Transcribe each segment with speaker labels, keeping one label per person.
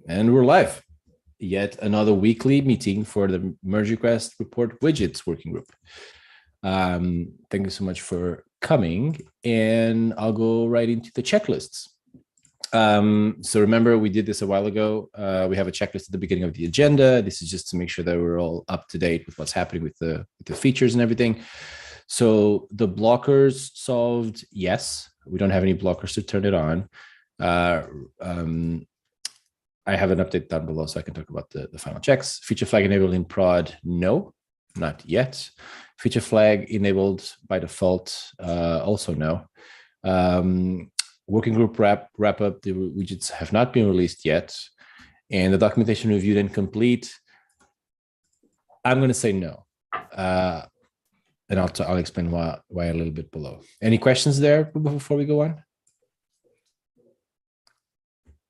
Speaker 1: And we're live. Yet another weekly meeting for the Merge Request Report Widgets working group. Thank you so much for coming, and I'll go right into the checklists. So remember, we did this a while ago. We have a checklist at the beginning of the agenda. This is just to make sure that we're all up to date with what's happening with the features and everything. So the blockers solved, yes. We don't have any blockers to turn it on. I have an update down below so I can talk about the final checks. Feature flag enabled in prod, no, not yet. Feature flag enabled by default, also no. Working group wrap up, the widgets have not been released yet. And the documentation reviewed and complete, I'm going to say no. And I'll explain why a little bit below. Any questions there before we go on?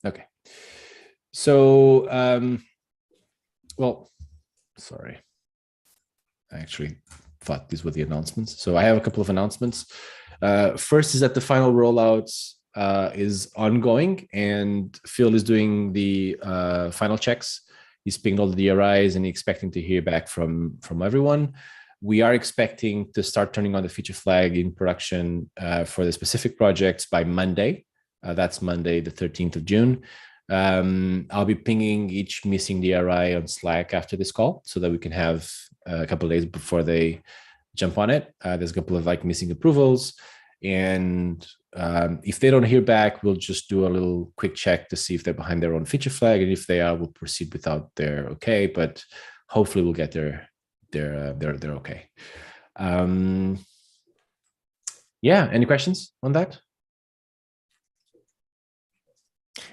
Speaker 1: Okay. So, well, sorry. I actually thought these were the announcements. So I have a couple of announcements. First is that the final rollout is ongoing, and Phil is doing the final checks. He's pinged all the DRIs and he's expecting to hear back from everyone. We are expecting to start turning on the feature flag in production for the specific projects by Monday. That's Monday, the 13th of June. I'll be pinging each missing DRI on Slack after this call so that we can have a couple of days before they jump on it. There's a couple of missing approvals, and if they don't hear back, we'll just do a little quick check to see if they're behind their own feature flag, and if they are, we'll proceed without their okay. But hopefully, we'll get their okay. Yeah. Any questions on that?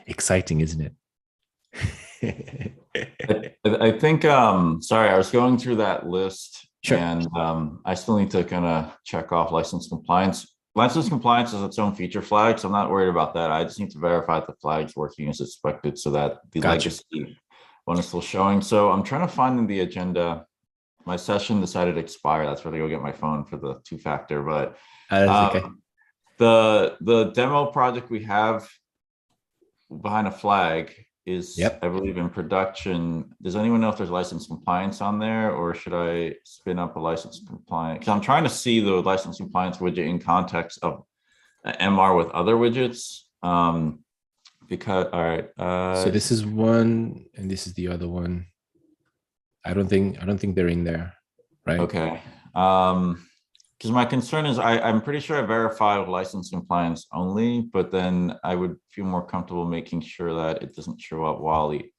Speaker 1: Exciting, isn't it?
Speaker 2: I think, sorry, I was going through that list.
Speaker 1: Sure.
Speaker 2: And I still need to kind of check off license compliance. License compliance has its own feature flag, so I'm not worried about that. I just need to verify that the flag's working as expected so that the legacy one is still showing. So I'm trying to find in the agenda. My session decided to expire. That's where I go get my phone for the two-factor. But
Speaker 1: okay.
Speaker 2: The demo project we have behind a flag is, yep, I believe, in production. Does anyone know if there's license compliance on there, or should I spin up a license compliance? Because I'm trying to see the license compliance widget in context of MR with other widgets. Because all right,
Speaker 1: so this is one, and this is the other one. I don't think they're in there, right?
Speaker 2: Okay. Because my concern is I'm pretty sure I verify with license compliance only, but then I would feel more comfortable making sure that it doesn't show up while the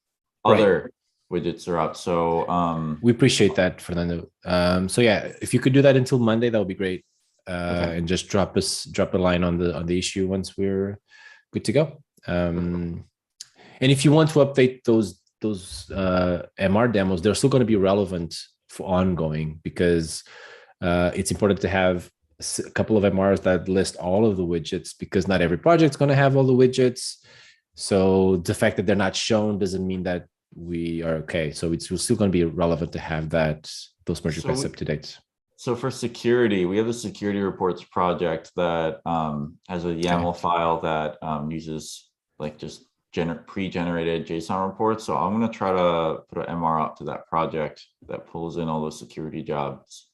Speaker 2: other widgets are up. So
Speaker 1: we appreciate that, Fernando. So yeah, if you could do that until Monday, that would be great. Okay. And just drop a line on the issue once we're good to go. And if you want to update those MR demos, they're still going to be relevant for ongoing, because it's important to have a couple of MRs that list all of the widgets, because not every project's going to have all the widgets. So the fact that they're not shown doesn't mean that we are okay. So it's still going to be relevant to have those merge requests up to date.
Speaker 2: So for security, we have the security reports project that has a YAML file that uses just pre-generated JSON reports. So I'm going to try to put an MR up to that project that pulls in all those security jobs.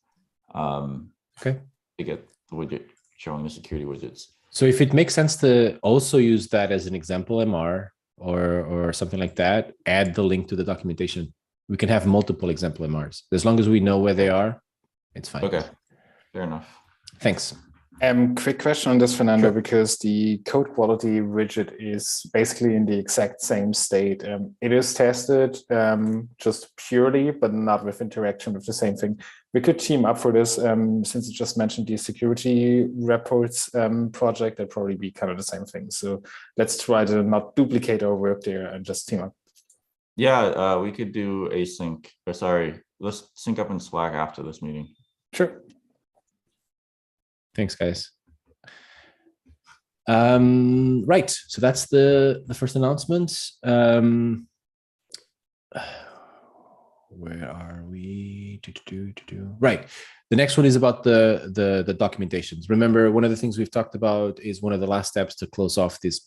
Speaker 2: To get the widget showing the security widgets. So
Speaker 1: if it makes sense to also use that as an example MR or something like that, add the link to the documentation. We can have multiple example MRs. As long as we know where they are, it's fine. Okay,
Speaker 2: fair enough.
Speaker 1: Thanks.
Speaker 3: Quick question on this, Fernando, sure. Because the code quality widget is basically in the exact same state. It is tested just purely, but not with interaction with the same thing. We could team up for this, since you just mentioned the security reports project, that'd probably be kind of the same thing. So let's try to not duplicate our work there and just team up.
Speaker 2: Yeah, we could do async. Let's sync up in Slack after this meeting.
Speaker 3: Sure.
Speaker 1: Thanks, guys. Right, so that's the first announcement. where are we? Right. The next one is about the documentations. Remember, one of the things we've talked about is one of the last steps to close off this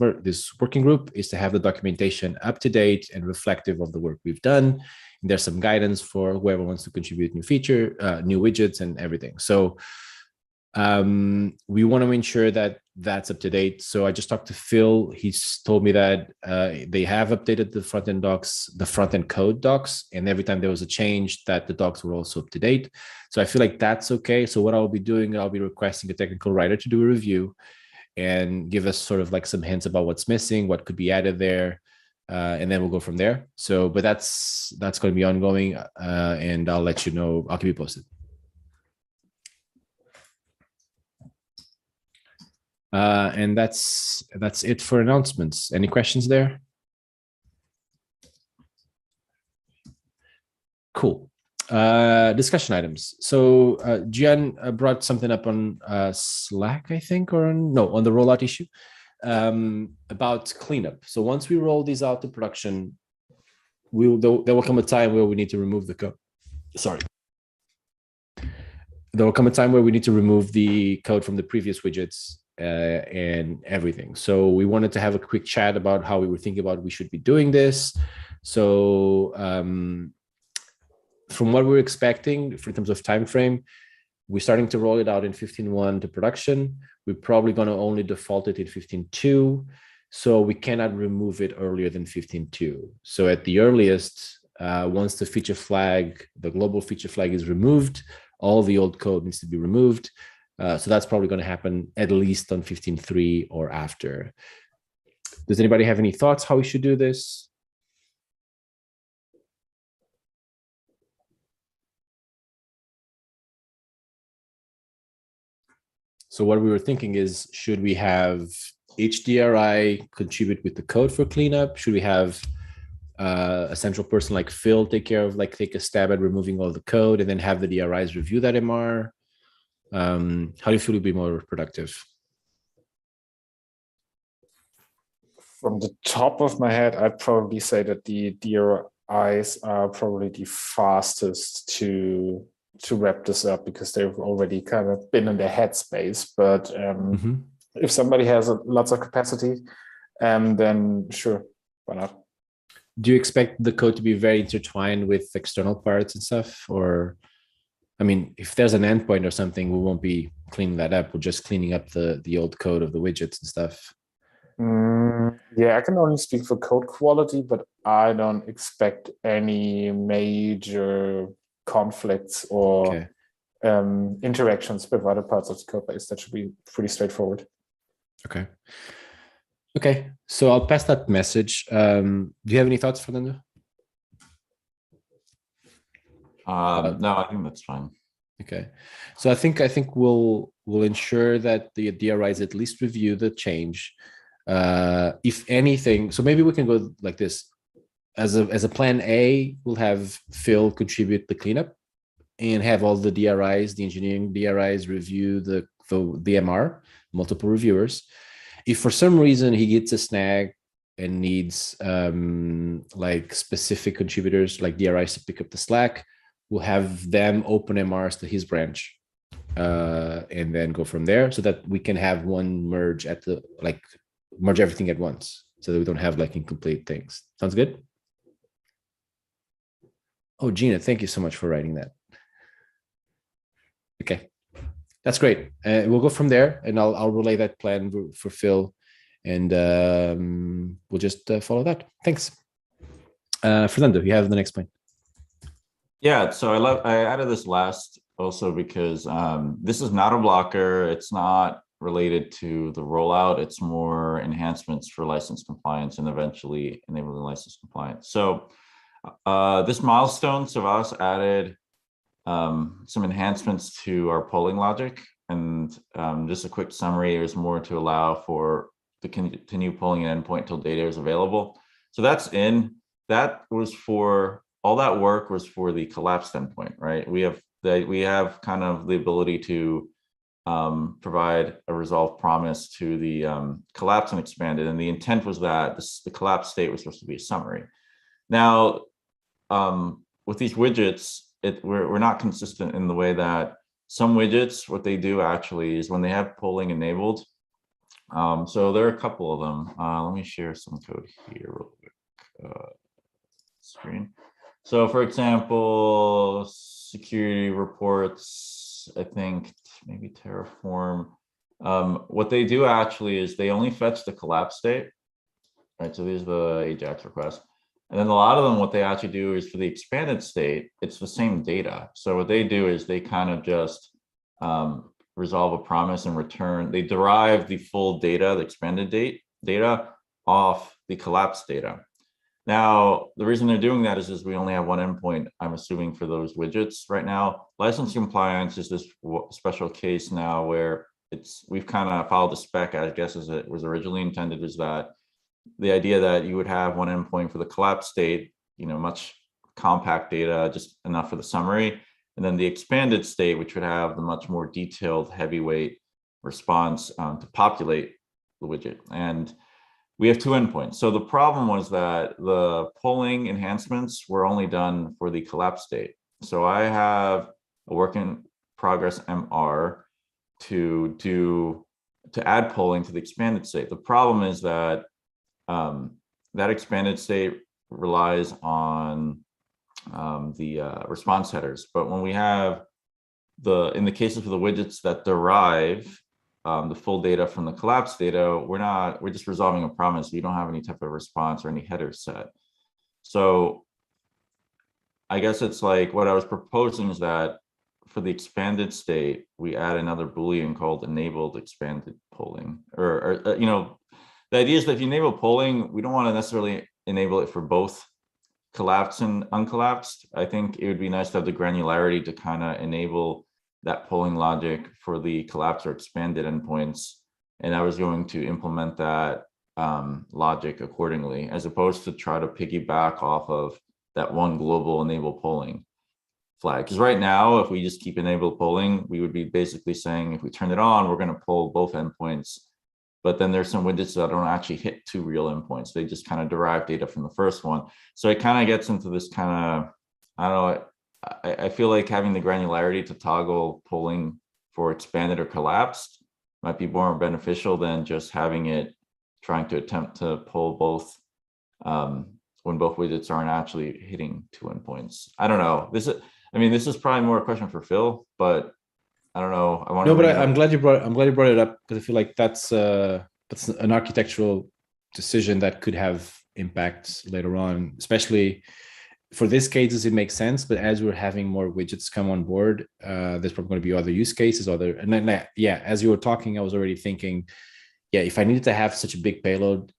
Speaker 1: working group is to have the documentation up to date and reflective of the work we've done. And there's some guidance for whoever wants to contribute new new widgets and everything. So we want to ensure that that's up to date. So I just talked to Phil. He's told me that they have updated the front end docs, the front end code docs, and every time there was a change, that the docs were also up to date. So I feel like that's okay. So what I'll be doing, I'll be requesting a technical writer to do a review and give us sort of like some hints about what's missing, what could be added there, and then we'll go from there. So, but that's going to be ongoing, and I'll let you know. I'll keep you posted. And that's it for announcements. Any questions there? Cool. Discussion items. So Gian brought something up on Slack, I think, or on the rollout issue about cleanup. So once we roll these out to production, there will come a time where we need to remove the code. Sorry. There will come a time where we need to remove the code from the previous widgets and everything. So we wanted to have a quick chat about how we were thinking about we should be doing this. So from what we're expecting in terms of time frame, we're starting to roll it out in 15.1 to production. We're probably going to only default it in 15.2. So we cannot remove it earlier than 15.2. So at the earliest, once the feature flag, the global feature flag is removed, all the old code needs to be removed. So that's probably going to happen at least on 15.3 or after. Does anybody have any thoughts how we should do this? So what we were thinking is, should we have each DRI contribute with the code for cleanup? Should we have a central person like Phil take a stab at removing all the code and then have the DRIs review that MR? How do you feel would be more productive?
Speaker 3: From the top of my head, I'd probably say that the DRIs are probably the fastest to wrap this up because they've already kind of been in their headspace. But if somebody has lots of capacity, then sure, why not?
Speaker 1: Do you expect the code to be very intertwined with external parts and stuff? Or, I mean, if there's an endpoint or something, we won't be cleaning that up. We're just cleaning up the old code of the widgets and stuff.
Speaker 3: Yeah, I can only speak for code quality, but I don't expect any major conflicts or interactions with other parts of the code base. That should be pretty straightforward.
Speaker 1: Okay, so I'll pass that message. Do you have any thoughts, Fernando?
Speaker 2: No, I think that's fine.
Speaker 1: Okay, so I think we'll ensure that the DRIs at least review the change. If anything, so maybe we can go like this. As a plan A, we'll have Phil contribute the cleanup and have all the DRIs, the engineering DRIs, review the MR, multiple reviewers. If for some reason he gets a snag and needs like specific contributors like DRIs to pick up the slack, we'll have them open MRs to his branch and then go from there so that we can have one merge merge everything at once so that we don't have like incomplete things. Sounds good? Oh, Gina, thank you so much for writing that. Okay, that's great. We'll go from there and I'll relay that plan for Phil and we'll just follow that. Thanks. Fernando, you have the next point.
Speaker 2: Yeah, so I added this last also because this is not a blocker. It's not related to the rollout. It's more enhancements for license compliance and eventually enabling license compliance. So this milestone, Savas added some enhancements to our polling logic. And just a quick summary, there's more to allow for the continue polling an endpoint until data is available. So that's in. That was for all that work was for the collapsed endpoint, right? We have kind of the ability to provide a resolve promise to the collapse and expanded, and the intent was that the collapsed state was supposed to be a summary. Now, with these widgets, we're not consistent in the way that some widgets, what they do actually is when they have polling enabled. So there are a couple of them. Let me share some code here real quick. Screen. So for example, security reports, I think maybe Terraform. What they do actually is they only fetch the collapse state. Right, so these are the AJAX requests. And then a lot of them, what they actually do is for the expanded state, it's the same data. So what they do is they kind of just resolve a promise and return. They derive the full data, the expanded data off the collapse data. Now, the reason they're doing that is we only have one endpoint, I'm assuming, for those widgets right now. License compliance is this special case now where we've kind of followed the spec, I guess, as it was originally intended, was that the idea that you would have one endpoint for the collapse state, much compact data, just enough for the summary. And then the expanded state, which would have the much more detailed heavyweight response to populate the widget. And we have two endpoints. So the problem was that the polling enhancements were only done for the collapse state. So I have a work in progress MR to add polling to the expanded state. The problem is that that expanded state relies on the response headers. But when we have in the cases for the widgets that derive the full data from the collapse data, we're just resolving a promise. We don't have any type of response or any header set. So I guess it's like what I was proposing is that for the expanded state, we add another Boolean called enabled expanded polling. Or the idea is that if you enable polling, we don't want to necessarily enable it for both collapsed and uncollapsed. I think it would be nice to have the granularity to kind of enable that polling logic for the collapsed or expanded endpoints. And I was going to implement that logic accordingly, as opposed to try to piggyback off of that one global enable polling flag. Because right now, if we just keep enable polling, we would be basically saying, if we turn it on, we're going to pull both endpoints. But then there's some widgets that don't actually hit two real endpoints. They just kind of derive data from the first one. So it kind of gets into this kind of, I don't know, I feel like having the granularity to toggle polling for expanded or collapsed might be more beneficial than just having it trying to attempt to pull both when both widgets aren't actually hitting two endpoints. I don't know. This is probably more a question for Phil, but I don't know.
Speaker 1: I'm glad you brought it up, because I feel like that's an architectural decision that could have impacts later on, especially for this cases, it makes sense. But as we're having more widgets come on board, there's probably going to be other use cases, and then as you were talking, I was already thinking, if I needed to have such a big payload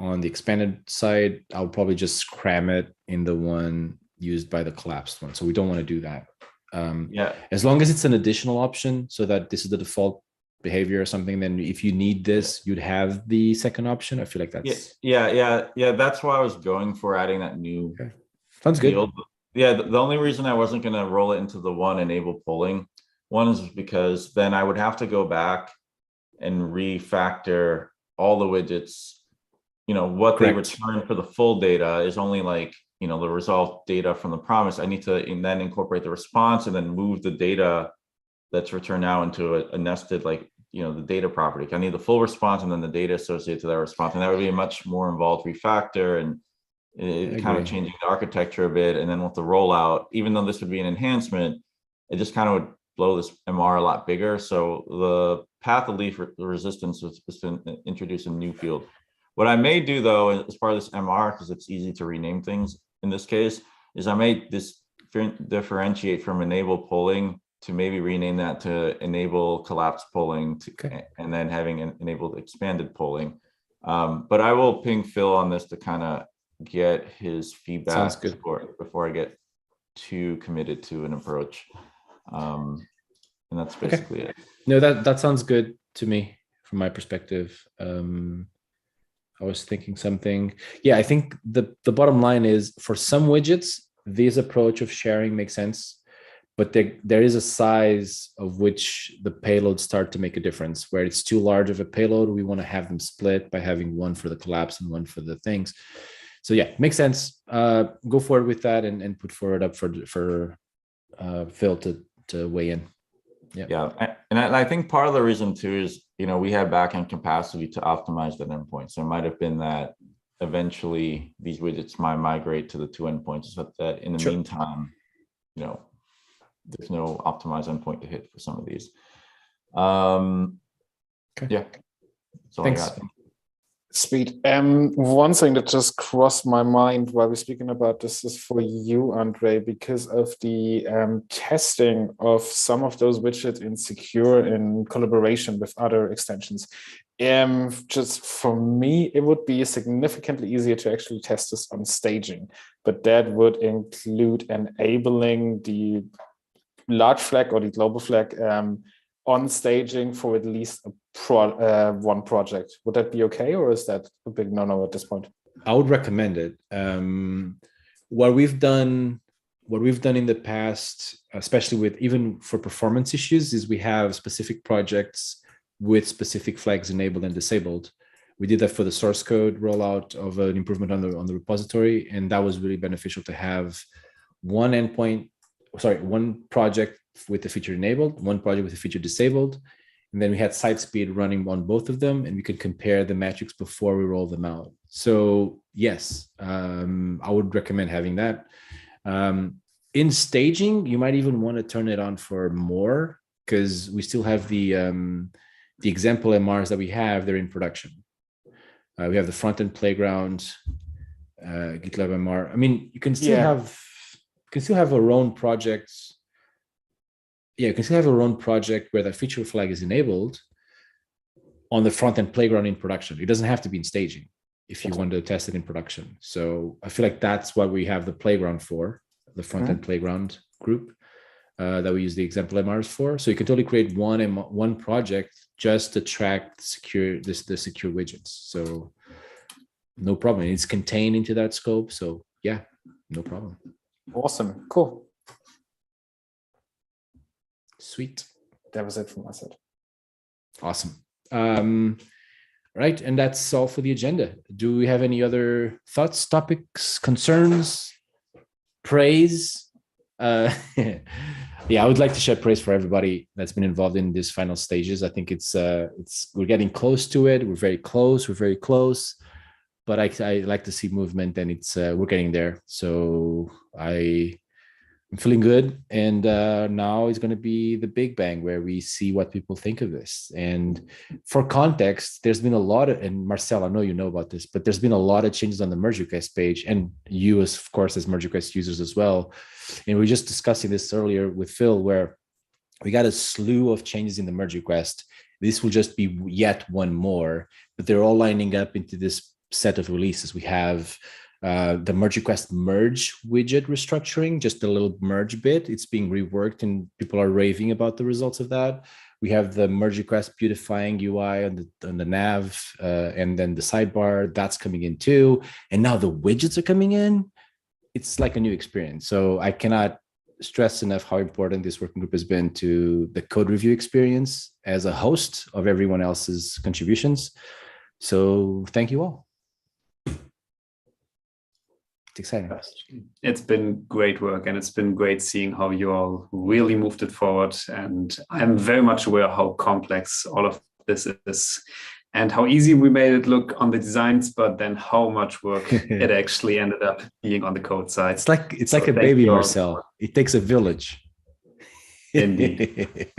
Speaker 1: on the expanded side, I'll probably just cram it in the one used by the collapsed one. So we don't want to do that. As long as it's an additional option, so that this is the default behavior or something, then if you need this, you'd have the second option. I feel like that's
Speaker 2: that's why I was going for adding that new
Speaker 1: sounds good
Speaker 2: field. The only reason I wasn't going to roll it into the one enable polling one is because then I would have to go back and refactor all the widgets. What Correct. They return for the full data is only like the resolved data from the promise. I need to then incorporate the response and then move the data that's returned now into a nested, the data property. I need the full response and then the data associated to that response. And that would be a much more involved refactor and kind of changing the architecture a bit. And then with the rollout, even though this would be an enhancement, it just kind of would blow this MR a lot bigger. So the path of least resistance was to introduce a new field. What I may do, though, as part of this MR, because it's easy to rename things in this case, is I may differentiate from enable polling to maybe rename that to enable collapse polling, and then having enabled expanded polling. But I will ping Phil on this to kind of get his feedback before I get too committed to an approach. And that's basically it.
Speaker 1: No, that sounds good to me from my perspective. I was thinking something. I think the bottom line is, for some widgets, this approach of sharing makes sense, but there is a size of which the payloads start to make a difference. Where it's too large of a payload, we want to have them split by having one for the collapse and one for the things. So yeah, makes sense. Go forward with that and put forward up for Phil to weigh in.
Speaker 2: Yeah, and I think part of the reason too is, we have backend capacity to optimize that endpoint. So it might have been that eventually these widgets might migrate to the two endpoints, but that in the meantime, there's no optimized endpoint to hit for some of these.
Speaker 1: Okay.
Speaker 2: Yeah. That's all
Speaker 1: Thanks.
Speaker 2: I got.
Speaker 3: Sweet. One thing that just crossed my mind while we're speaking about this is for you, Andre, because of the testing of some of those widgets in Secure in collaboration with other extensions. Just for me, it would be significantly easier to actually test this on staging, but that would include enabling the large flag or the global flag on staging for at least one project. Would that be okay, or is that a big no-no at this point?
Speaker 1: I would recommend it. What we've done in the past, especially with even for performance issues, is we have specific projects with specific flags enabled and disabled. We did that for the source code rollout of an improvement on the repository, and that was really beneficial to have one project with the feature enabled, one project with the feature disabled, and then we had site speed running on both of them, and we could compare the metrics before we roll them out. So yes, I would recommend having that. In staging, you might even want to turn it on for more, because we still have the example MRs that we have, they're in production. We have the front-end playground, GitLab MR. I mean, you can still have our own projects. Yeah, you can still have our own project where the feature flag is enabled on the front-end playground in production. It doesn't have to be in staging if you want to test it in production. So I feel like that's what we have the playground for, the front-end playground group that we use the example MRs for. So you can totally create one project just to track the secure widgets. So no problem. It's contained into that scope. So yeah, no problem.
Speaker 3: Awesome. Cool.
Speaker 1: Sweet.
Speaker 3: That was it from my side.
Speaker 1: Awesome. Right. And that's all for the agenda. Do we have any other thoughts, topics, concerns, praise? Yeah, I would like to share praise for everybody that's been involved in these final stages. I think we're getting close to it. We're very close. But I like to see movement, and we're getting there. So I'm feeling good, and now it's going to be the big bang where we see what people think of this. And for context, there's been a lot of, and Marcel, I know you know about this, but there's been a lot of changes on the Merge Request page, and you, of course, as Merge Request users as well. And we were just discussing this earlier with Phil, where we got a slew of changes in the Merge Request. This will just be yet one more, but they're all lining up into this set of releases. We have the Merge Request merge widget restructuring, just a little merge bit. It's being reworked and people are raving about the results of that. We have the Merge Request beautifying UI on the nav, and then the sidebar, that's coming in too. And now the widgets are coming in. It's like a new experience. So I cannot stress enough how important this working group has been to the code review experience as a host of everyone else's contributions. So thank you all. It's exciting.
Speaker 4: It's been great work, and it's been great seeing how you all really moved it forward. And I'm very much aware how complex all of this is and how easy we made it look on the designs, but then how much work it actually ended up being on the code side.
Speaker 1: It's like a baby, Marcel. It takes a village.
Speaker 4: Indeed.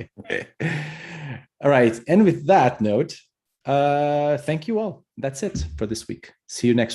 Speaker 1: All right. And with that note, thank you all. That's it for this week. See you next week.